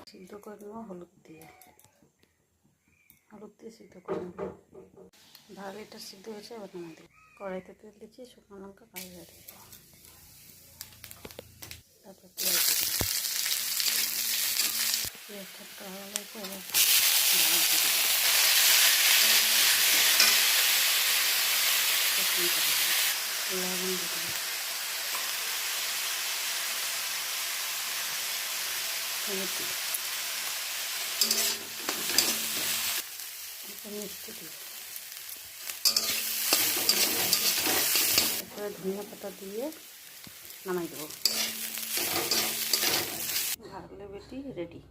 সিদ্ধ করে নেব হলুদ দিয়ে সিদ্ধ করে নেব। 1/2 লিটার সিদ্ধ হয়েছে। এবার নামিয়ে দেবো। কড়াইতে তেল দিচ্ছি, শুকনো লঙ্কা কালো জিরা দেবো, তারপর পেঁয়াজ দেবো। পেঁয়াজটা একটু ভালো লাগছে। এবার লবণ দেবো, লবণ দেবো, হলুদ দিই, মিষ্টি দিই, তারপরে ধনিয়া পাতা দিয়ে নামাই দেবো। ঘাগলে বেটি রেডি।